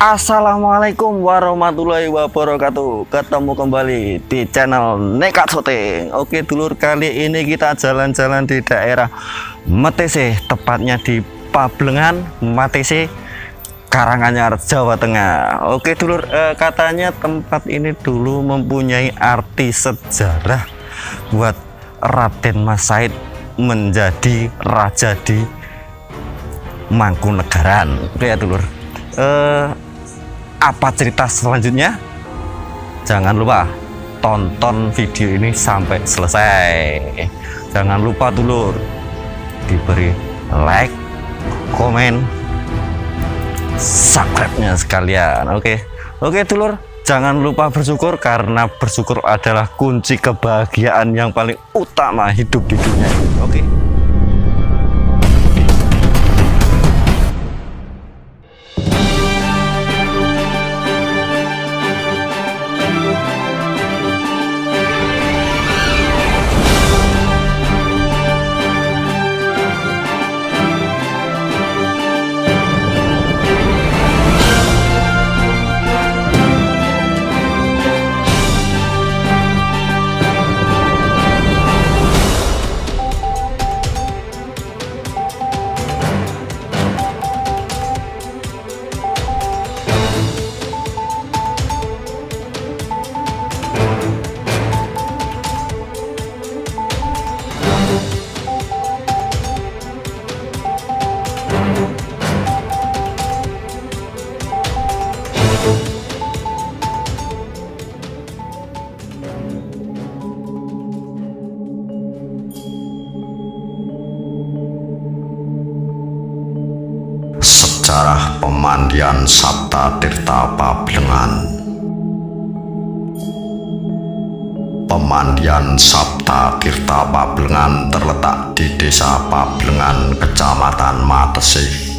Assalamualaikum warahmatullahi wabarakatuh. Ketemu kembali di channel Nekat Syuting. Oke dulur, kali ini kita jalan-jalan di daerah Metese, tepatnya di Pablengan, Metese, Karanganyar, Jawa Tengah. Oke dulur, katanya tempat ini dulu mempunyai arti sejarah buat Raden Mas Said menjadi raja di Mangkunegaran. Oke ya dulur, apa cerita selanjutnya? Jangan lupa tonton video ini sampai selesai. Jangan lupa dulur diberi like, komen, subscribe-nya sekalian. Oke dulur, jangan lupa bersyukur, karena bersyukur adalah kunci kebahagiaan yang paling utama hidup di dunia ini. Oke. Sejarah pemandian Sabta Tirta Pablengan. Pemandian Sabta Tirta Pablengan terletak di Desa Pablengan, Kecamatan Metese.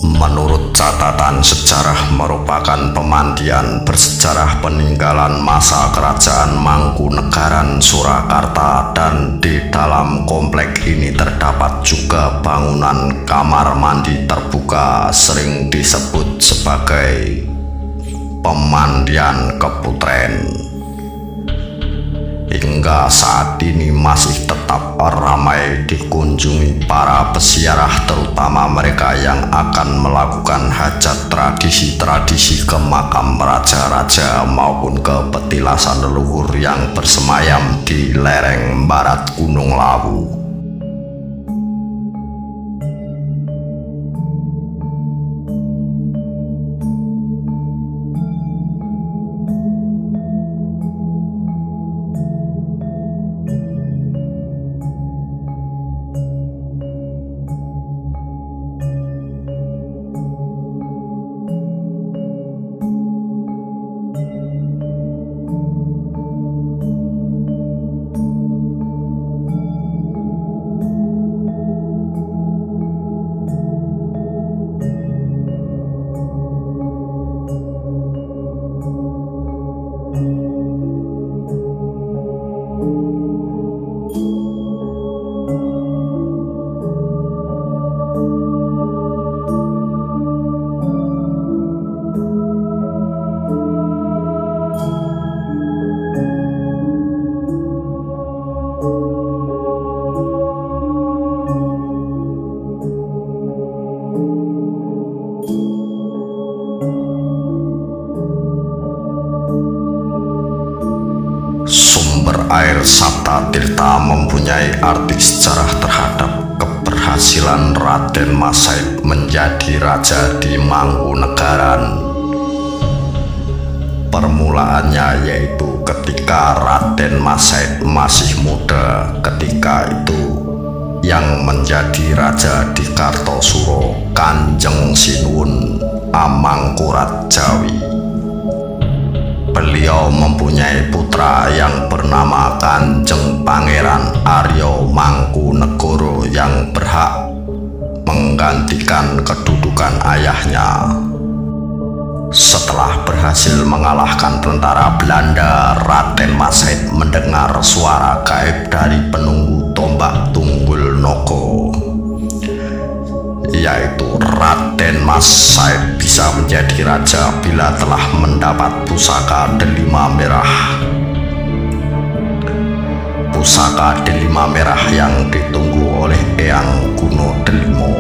Menurut catatan sejarah, merupakan pemandian bersejarah peninggalan masa Kerajaan Mangkunegaran Surakarta, dan di dalam komplek ini terdapat juga bangunan kamar mandi terbuka, sering disebut sebagai pemandian Keputren. Hingga saat ini masih tetap ramai dikunjungi para peziarah, terutama mereka yang akan melakukan hajat tradisi-tradisi ke makam raja-raja maupun ke petilasan leluhur yang bersemayam di lereng barat Gunung Lawu. Air Sabta Tirta mempunyai arti sejarah terhadap keberhasilan Raden Mas Said menjadi raja di Mangkunegaran. Permulaannya yaitu ketika Raden Mas Said masih muda. Ketika itu yang menjadi raja di Kartosuro, Kanjeng Sinuwun Amangkurat Jawi. Beliau mempunyai putra yang bernama Kanjeng Pangeran Aryo Mangkunegoro yang berhak menggantikan kedudukan ayahnya. Setelah berhasil mengalahkan tentara Belanda, Raden Mas Said mendengar suara gaib dari penunggu tombak Tunggul Nogo, yaitu Raden Raden Mas Said bisa menjadi raja bila telah mendapat pusaka delima merah. Pusaka delima merah yang ditunggu oleh Eyang Kuno Delimo.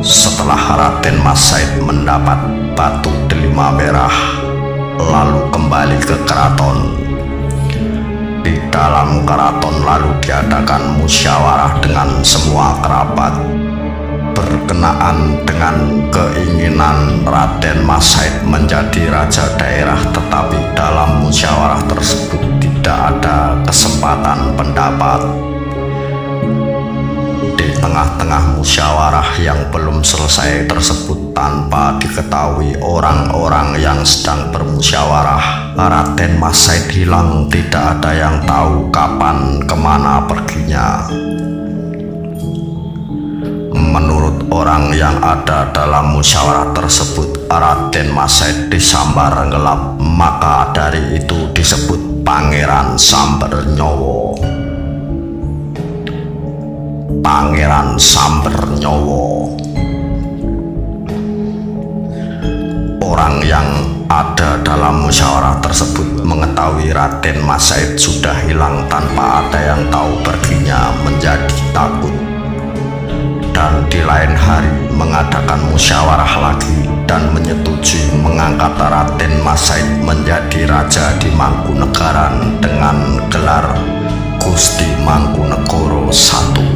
Setelah Raden Mas Said mendapat batu delima merah, lalu kembali ke keraton. Di dalam keraton lalu diadakan musyawarah dengan semua kerabat berkenaan dengan keinginan Raden Mas Said menjadi raja daerah, tetapi dalam musyawarah tersebut tidak ada kesempatan pendapat. Di tengah-tengah musyawarah yang belum selesai tersebut, tanpa diketahui orang-orang yang sedang bermusyawarah, Raden Mas Said hilang. Tidak ada yang tahu kapan kemana perginya. Menurut orang yang ada dalam musyawarah tersebut, Raden Mas Said disambar gelap, maka dari itu disebut Pangeran Samber Nyowo. Pangeran Samber Nyowo. Orang yang ada dalam musyawarah tersebut mengetahui Raden Mas Said sudah hilang tanpa ada yang tahu perginya, menjadi takut. Dan di lain hari mengadakan musyawarah lagi dan menyetujui mengangkat Raden Mas Said menjadi raja di Mangkunegaran dengan gelar Gusti Mangkunegoro I.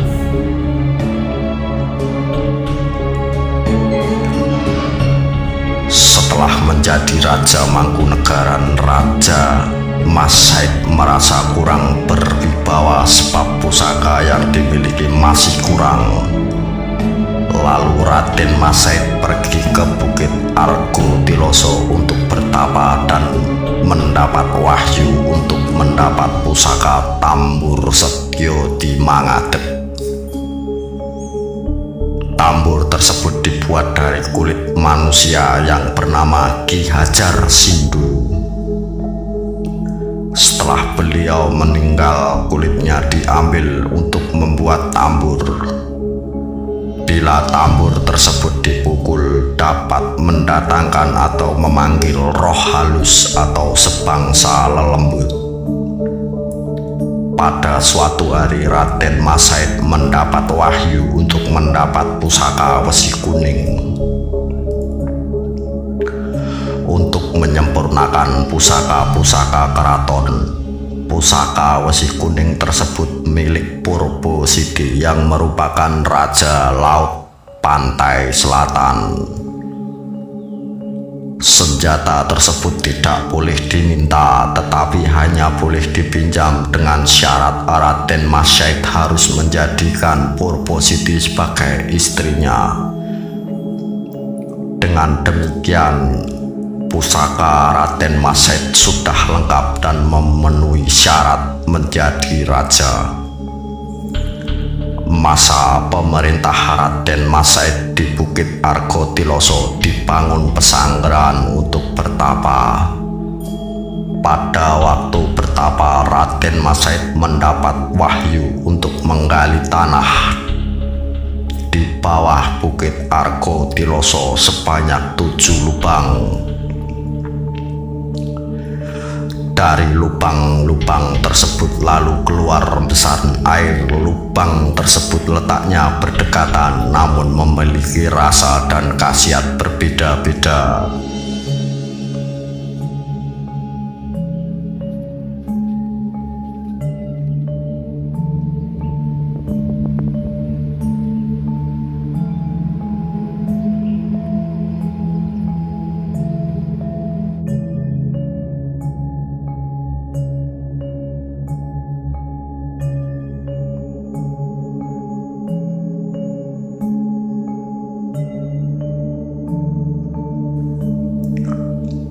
Setelah menjadi raja Mangkunegaran, Raja Mas Said merasa kurang berwibawa sebab pusaka yang dimiliki masih kurang. Lalu Raden Mas Said pergi ke Bukit Argotiloso untuk bertapa dan mendapat wahyu untuk mendapat pusaka Tambur Setyo di Mangadep. Tambur tersebut dibuat dari kulit manusia yang bernama Ki Hajar Sindu. Setelah beliau meninggal, kulitnya diambil untuk membuat tambur. Bila tambur tersebut dipukul, dapat mendatangkan atau memanggil roh halus atau sebangsa lelembut. Pada suatu hari Raden Mas Said mendapat wahyu untuk mendapat pusaka Wesi Kuning. Untuk menyempurnakan pusaka-pusaka keraton, pusaka Wesi Kuning tersebut milik Purbo Sidi yang merupakan Raja Laut Pantai Selatan. Senjata tersebut tidak boleh diminta, tetapi hanya boleh dipinjam dengan syarat Raden Mas Said harus menjadikan Purbo Sidi sebagai istrinya. Dengan demikian, pusaka Raden Mas Said sudah lengkap dan memenuhi syarat menjadi raja. Masa pemerintah Raden Mas Said di Bukit Argotiloso dibangun pesanggrahan untuk bertapa. Pada waktu bertapa, Raden Mas Said mendapat wahyu untuk menggali tanah di bawah Bukit Argotiloso sebanyak 7 lubang. Dari lubang-lubang tersebut lalu keluar rembesan air. Lubang tersebut letaknya berdekatan namun memiliki rasa dan khasiat berbeda-beda.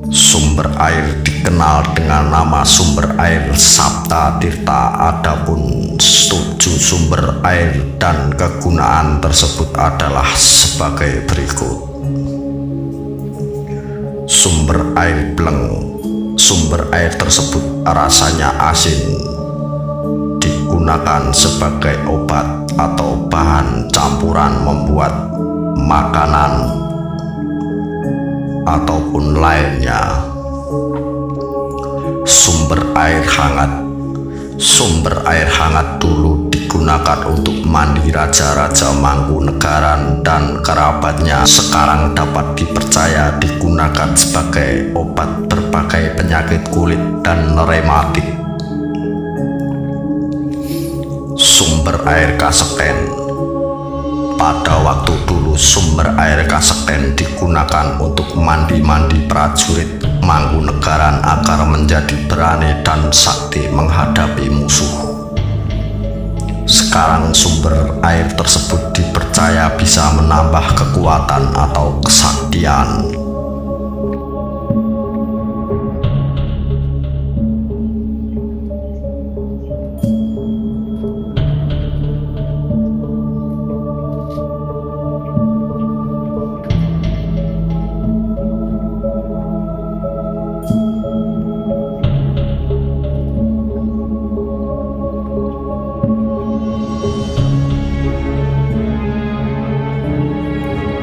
Sumber air dikenal dengan nama sumber air Sapta Tirta. Adapun 7 sumber air dan kegunaan tersebut adalah sebagai berikut. Sumber air Bleng. Sumber air tersebut rasanya asin, digunakan sebagai obat atau bahan campuran membuat makanan, ataupun lainnya. Sumber air hangat. Sumber air hangat dulu digunakan untuk mandi raja-raja Mangkunegaran dan kerabatnya. Sekarang dapat dipercaya digunakan sebagai obat berbagai penyakit kulit dan rematik. Sumber air Kaseken. Pada waktu dulu sumber air Kaseken digunakan untuk mandi-mandi prajurit Mangkunegaran agar menjadi berani dan sakti menghadapi musuh. Sekarang sumber air tersebut dipercaya bisa menambah kekuatan atau kesaktian.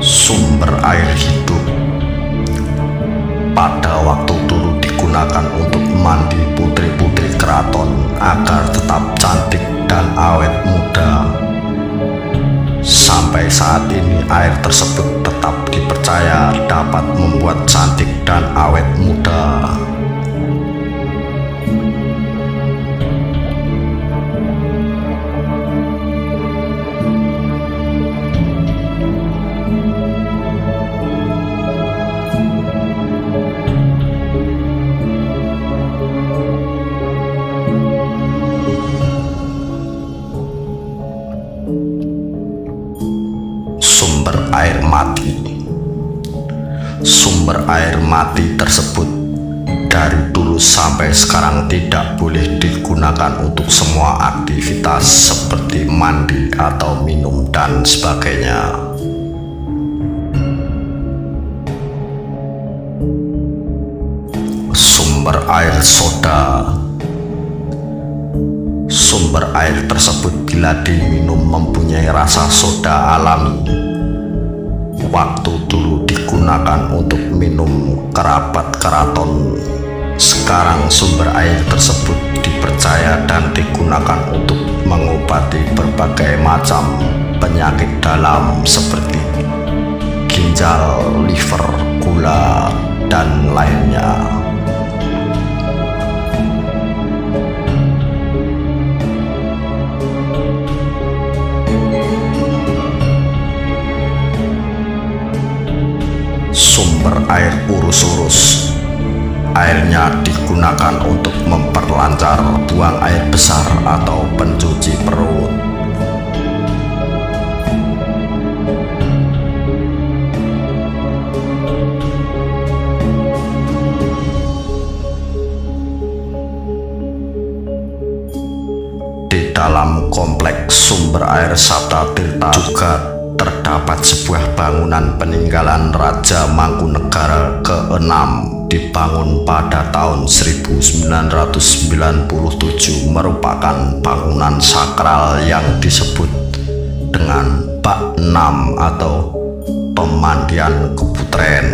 Sumber air hidup. Pada waktu dulu digunakan untuk mandi putri-putri keraton agar tetap cantik dan awet muda. Sampai saat ini air tersebut tetap dipercaya dapat membuat cantik dan awet muda. Sumber air mati. Sumber air mati tersebut dari dulu sampai sekarang tidak boleh digunakan untuk semua aktivitas seperti mandi atau minum dan sebagainya. Sumber air soda. Sumber air tersebut bila diminum mempunyai rasa soda alami. Waktu dulu digunakan untuk minum kerabat keraton. Sekarang sumber air tersebut dipercaya dan digunakan untuk mengobati berbagai macam penyakit dalam seperti ginjal, liver, gula, dan lainnya. Sumber air urus-urus. Airnya digunakan untuk memperlancar buang air besar atau pencuci perut. Di dalam kompleks sumber air Sabta Tirta juga terdapat sebuah bangunan peninggalan Raja Mangkunegara ke-6 dibangun pada tahun 1997, merupakan bangunan sakral yang disebut dengan Bak 6 atau pemandian Keputren.